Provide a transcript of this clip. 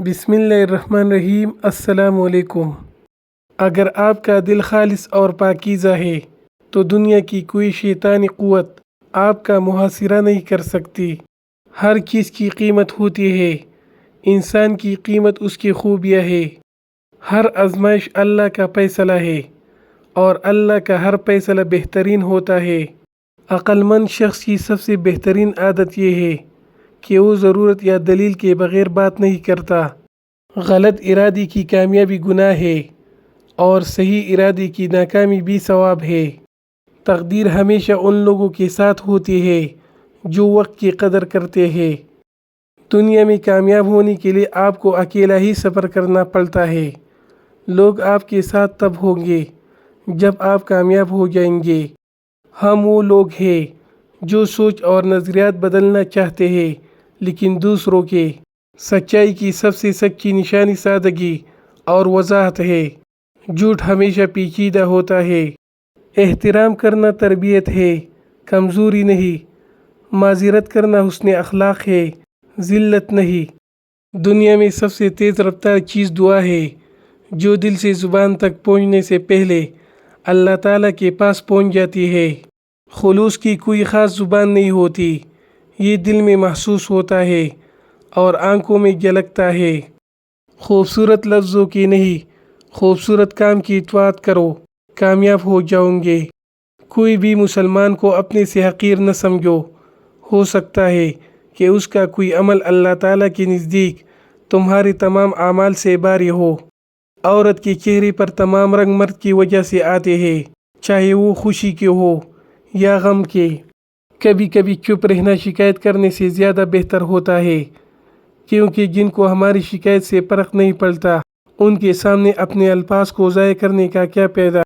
بسم اللہ الرحمن الرحیم۔ السلام علیکم۔ اگر آپ کا دل خالص اور پاکیزہ ہے تو دنیا کی کوئی شیطانی قوت آپ کا محاصرہ نہیں کر سکتی۔ ہر چیز کی قیمت ہوتی ہے، انسان کی قیمت اس کی خوبیاں ہے۔ ہر آزمائش اللہ کا فیصلہ ہے اور اللہ کا ہر فیصلہ بہترین ہوتا ہے۔ عقل مند شخص کی سب سے بہترین عادت یہ ہے کہ وہ ضرورت یا دلیل کے بغیر بات نہیں کرتا۔ غلط ارادے کی کامیابی گناہ ہے اور صحیح ارادے کی ناکامی بھی ثواب ہے۔ تقدیر ہمیشہ ان لوگوں کے ساتھ ہوتی ہے جو وقت کی قدر کرتے ہیں۔ دنیا میں کامیاب ہونے کے لیے آپ کو اکیلا ہی سفر کرنا پڑتا ہے۔ لوگ آپ کے ساتھ تب ہوں گے جب آپ کامیاب ہو جائیں گے۔ ہم وہ لوگ ہیں جو سوچ اور نظریات بدلنا چاہتے ہیں لیکن دوسروں کے۔ سچائی کی سب سے سچی نشانی سادگی اور وضاحت ہے۔ جھوٹ ہمیشہ پیچیدہ ہوتا ہے۔ احترام کرنا تربیت ہے، کمزوری نہیں۔ معذرت کرنا حسن اخلاق ہے، ذلت نہیں۔ دنیا میں سب سے تیز رفتار چیز دعا ہے، جو دل سے زبان تک پہنچنے سے پہلے اللہ تعالیٰ کے پاس پہنچ جاتی ہے۔ خلوص کی کوئی خاص زبان نہیں ہوتی، یہ دل میں محسوس ہوتا ہے اور آنکھوں میں جھلکتا ہے۔ خوبصورت لفظوں کی نہیں، خوبصورت کام کی اطاعت کرو، کامیاب ہو جاؤ گے۔ کوئی بھی مسلمان کو اپنے سے حقیر نہ سمجھو۔ ہو سکتا ہے کہ اس کا کوئی عمل اللہ تعالیٰ کے نزدیک تمہارے تمام اعمال سے بھاری ہو۔ عورت کے چہرے پر تمام رنگ مرد کی وجہ سے آتے ہیں، چاہے وہ خوشی کے ہو یا غم کے۔ کبھی کبھی چپ رہنا شکایت کرنے سے زیادہ بہتر ہوتا ہے، کیونکہ جن کو ہماری شکایت سے فرق نہیں پڑتا ان کے سامنے اپنے الفاظ کو ضائع کرنے کا کیا فائدہ۔